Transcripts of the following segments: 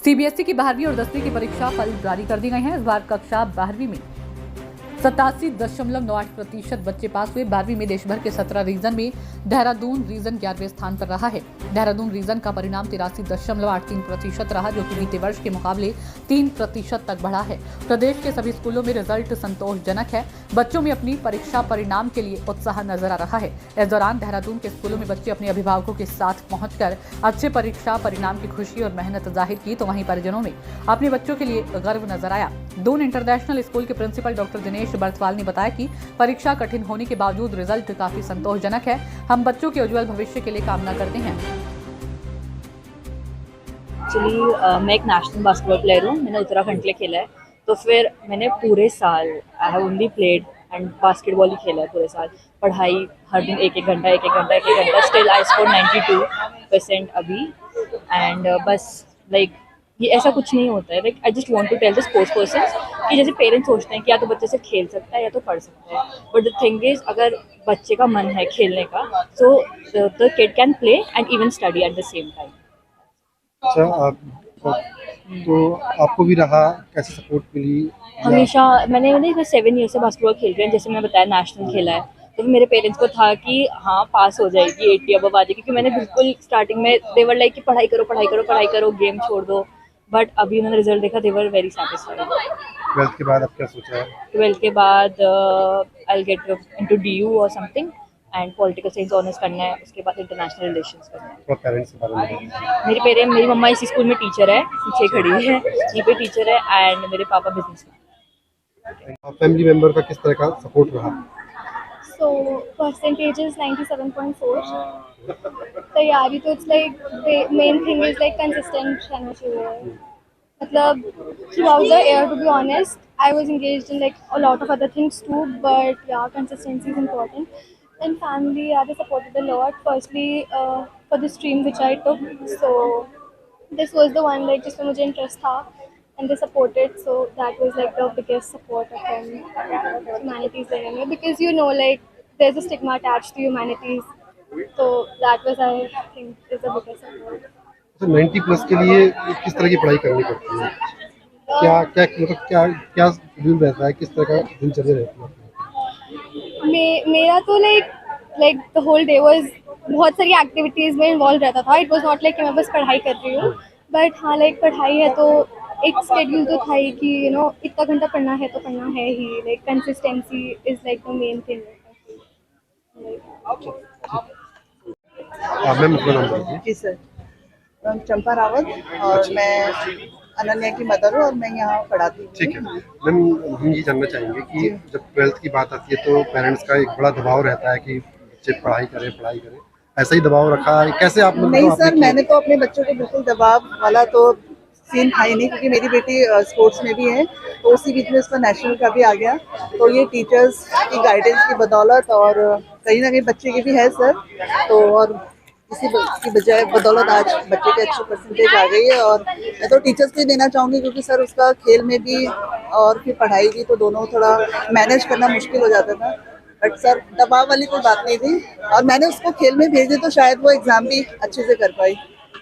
CBSE की 12वीं और 10वीं की परीक्षा फल जारी कर दी गए हैं। इस बार कक्षा 12वीं में 87.98% बच्चे पास हुए। 12वीं में देश भर के 17 रीजन में देहरादून रीजन 11वें स्थान पर रहा है। देहरादून रीजन का परिणाम 83.83% रहा, जो कि बीते वर्ष के मुकाबले 3% तक बढ़ा है। प्रदेश के सभी स्कूलों में रिजल्ट संतोषजनक है। बच्चों में अपनी परीक्षा परिणाम के लिए उत्साह नजर आ रहा है। इस दौरान देहरादून के स्कूलों में बच्चे अपने अभिभावकों के साथ पहुंचकर अच्छे परीक्षा परिणाम की खुशी और मेहनत जाहिर की, तो वहीं परिजनों में अपने बच्चों के लिए गर्व नजर आया। दून इंटरनेशनल स्कूल के प्रिंसिपल डॉक्टर दिनेश बरतवाल ने बताया कि परीक्षा कठिन होने के बावजूद रिजल्ट काफी संतोषजनक है। हम बच्चों के उज्जवल भविष्य के लिए कामना करते हैं। एक्चुअली मैं एक नेशनल बास्केटबॉल प्लेयर हूँ। मैंने उत्तराखंड के लिए खेला है, तो फिर मैंने पूरे साल I have only played and basketball ही खेला है पूरे साल। पढ़ाई हर दिन एक एक घंटा स्टिल आई स्कोर 92% अभी। एंड बस लाइक ये ऐसा कुछ नहीं होता है। Like I just want to tell the sports persons कि जैसे पेरेंट्स सोचते हैं कि या तो बच्चे से खेल सकता है या तो पढ़ सकता है, बट द थिंग इज अगर बच्चे का मन है खेलने का, so the kid can play and even study at the same time. अच्छा, तो आपको भी रहा कैसे सपोर्ट मिली? हमेशा मैंने 7 ईयर से बास्केटबॉल खेल रही हूँ। जैसे मैंने बताया नेशनल खेला है, तो मेरे पेरेंट्स को था कि हाँ पास हो जाएगी, 80 अब आ जाएगी, क्योंकि मैंने बिल्कुल स्टार्टिंग में दे वर लाइक कि पढ़ाई करो, गेम छोड़ दो। बट अभी उन्होंने रिजल्ट देखा, दे वर वेरी सैटिस्फाइड। 12th के बाद अब क्या सोचा है? 12th के बाद I will get into DU और something, and political science honours करना है। उसके बाद इंटरनेशनल रिलेशंस करना है। तो पेरेंट्स के बारे में मेरी मम्मा इसी स्कूल में टीचर है, पीछे खड़ी है, यहीं पे टीचर है, एंड मेरे पापा बिजनेसमैन। फैमिली मेंबर का किस तरह का सपोर्ट रहा? So percentage is 97.4. तैयारी तो it's like main thing is like consistent रहना चाहिए। मतलब throughout the year, to be honest, I was engaged in like a lot of other things too, but yeah, consistency is important. And family, yeah, they supported a lot. Firstly, for the stream which I took, so this was the one like जिसमें मुझे interest था, and they supported, so that was like the biggest support of them humanities लेने में, because you know like there's a stigma attached to humanities, so that was I think is the biggest support. तो 90+ के लिए किस तरह की पढ़ाई करनी पड़ती है? क्या क्या मतलब क्या शेड्यूल रहता है? किस तरह का दिनचर्या रहती है? मेरा तो like the whole day was बहुत सारी एक्टिविटीज़ में इन्वॉल्व रहता था। इट वाज नॉट लाइक कि मैं बस पढ़ाई कर रही हूँ, बट हाँ लाइक पढ़ाई है तो एक स्केड्यूल तो था ही कि यू नो इतना घंटा पढ़ना है तो पढ़ना है ही। Like consistency is like the main thing. Ma'am अपना नाम बताइए। जी सर, मैं चंपा रावत और मैं अनन्या की मदर हूँ और मैं यहाँ पढ़ाती हूँ। ठीक है मैम, हम ये जानना चाहेंगे कि जब 12th की बात आती है तो पेरेंट्स का एक बड़ा दबाव रहता है कि बच्चे पढ़ाई करें। ऐसा ही दबाव रखा है कैसे आप? नहीं सर, मैंने तो अपने बच्चों को बिल्कुल दबाव वाला तो सीन था ही नहीं, क्योंकि मेरी बेटी स्पोर्ट्स में भी है, तो उसी बीच में उसका नेशनल का भी आ गया। तो ये टीचर्स की गाइडेंस की बदौलत और कहीं ना कहीं बच्चे की भी है सर, तो और इसी की बजाय बदौलत आज बच्चे के अच्छी परसेंटेज आ गई है। और मैं तो टीचर्स को ही देना चाहूँगी, क्योंकि सर उसका खेल में भी और फिर पढ़ाई भी, तो दोनों थोड़ा मैनेज करना मुश्किल हो जाता था। बट सर दबाव वाली कोई बात नहीं थी, और मैंने उसको खेल में भेजे तो शायद वो एग्ज़ाम भी अच्छे से कर पाई।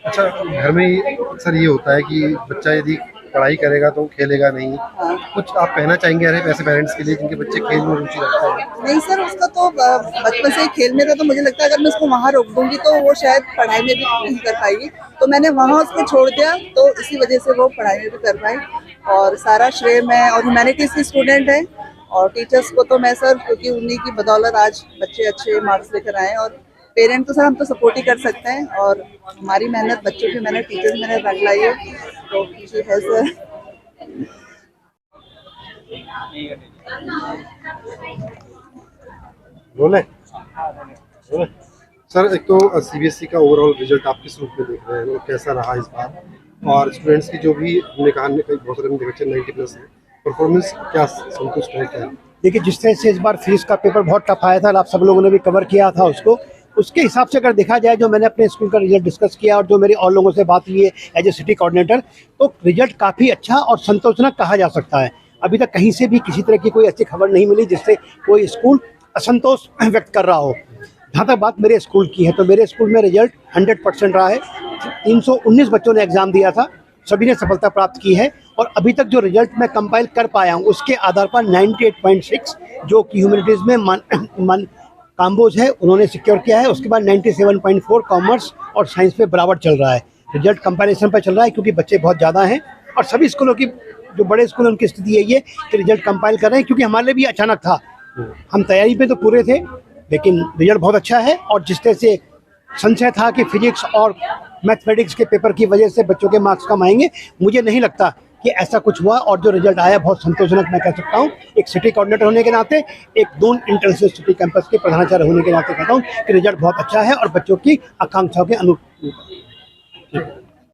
अच्छा, घर में अक्सर ये होता है कि बच्चा यदि पढ़ाई करेगा तो खेलेगा नहीं। हाँ। कुछ आप कहना चाहेंगे ऐसे पेरेंट्स के लिए जिनके बच्चे खेल में रुचि रखते हैं? नहीं सर, उसका तो बचपन से ही खेल में था, तो मुझे लगता है अगर मैं उसको वहाँ रोक दूंगी तो वो शायद पढ़ाई में भी नहीं कर पाएगी। तो मैंने वहाँ उसको छोड़ दिया, तो इसी वजह से वो पढ़ाई में भी कर पाई। और सारा श्रेय मैं और ह्यूमैनिटीज़ की स्टूडेंट है, और टीचर्स को तो मैं सर, क्योंकि उन्हीं की बदौलत आज बच्चे अच्छे मार्क्स लेकर आए। और पेरेंट तो सर हम तो सपोर्ट ही कर सकते हैं, और हमारी मेहनत, बच्चों की मेहनत, टीचर्स की मेहनत रंग लाई है, तो खुशी है सर। बोले सर, एक तो सीबीएसई का ओवरऑल रिजल्ट आप किस रूप में देख रहे हैं, मतलब कैसा रहा इस बार? और स्टूडेंट्स की जो भी हमने कहा बहुत सारे बच्चे 90+ है, परफॉर्मेंस क्या संतुष्ट है क्या? देखिए, जिस तरह से इस बार फिजिक्स का पेपर बहुत टफ आया था, आप सब लोगों ने भी कवर किया था उसको, उसके हिसाब से अगर देखा जाए, जो मैंने अपने स्कूल का रिजल्ट डिस्कस किया और जो मेरी और लोगों से बात हुई है एज ए सिटी कोऑर्डिनेटर, तो रिजल्ट काफ़ी अच्छा और संतोषजनक कहा जा सकता है। अभी तक कहीं से भी किसी तरह की कोई ऐसी खबर नहीं मिली जिससे कोई स्कूल असंतोष व्यक्त कर रहा हो। जहाँ तक बात मेरे स्कूल की है, तो मेरे स्कूल में रिजल्ट 100% रहा है। 319 बच्चों ने एग्ज़ाम दिया था, सभी ने सफलता प्राप्त की है। और अभी तक जो रिजल्ट मैं कंपाइल कर पाया हूँ उसके आधार पर 98.6 जो कि ह्यूमैनिटीज़ में काम्बोज है उन्होंने सिक्योर किया है। उसके बाद 97.4 कॉमर्स और साइंस में बराबर चल रहा है। रिजल्ट कंपैरिजन पर चल रहा है क्योंकि बच्चे बहुत ज़्यादा हैं और सभी स्कूलों की जो बड़े स्कूल हैं उनकी स्थिति यही है कि रिजल्ट कंपाइल कर रहे हैं, क्योंकि हमारे लिए भी अचानक था। हम तैयारी पे तो पूरे थे लेकिन रिजल्ट बहुत अच्छा है। और जिस तरह से संशय था कि फिजिक्स और मैथमेटिक्स के पेपर की वजह से बच्चों के मार्क्स कम आएंगे, मुझे नहीं लगता कि ऐसा कुछ हुआ। और जो रिजल्ट आया बहुत संतोषजनक मैं कह सकता हूँ। एक सिटी कोऑर्डिनेटर होने के नाते, एक दून इंटरनेशनल सिटी कैंपस के प्रधानाचार्य होने के नाते कहता हूँ कि रिजल्ट बहुत अच्छा है और बच्चों की आकांक्षाओं के अनुरूप।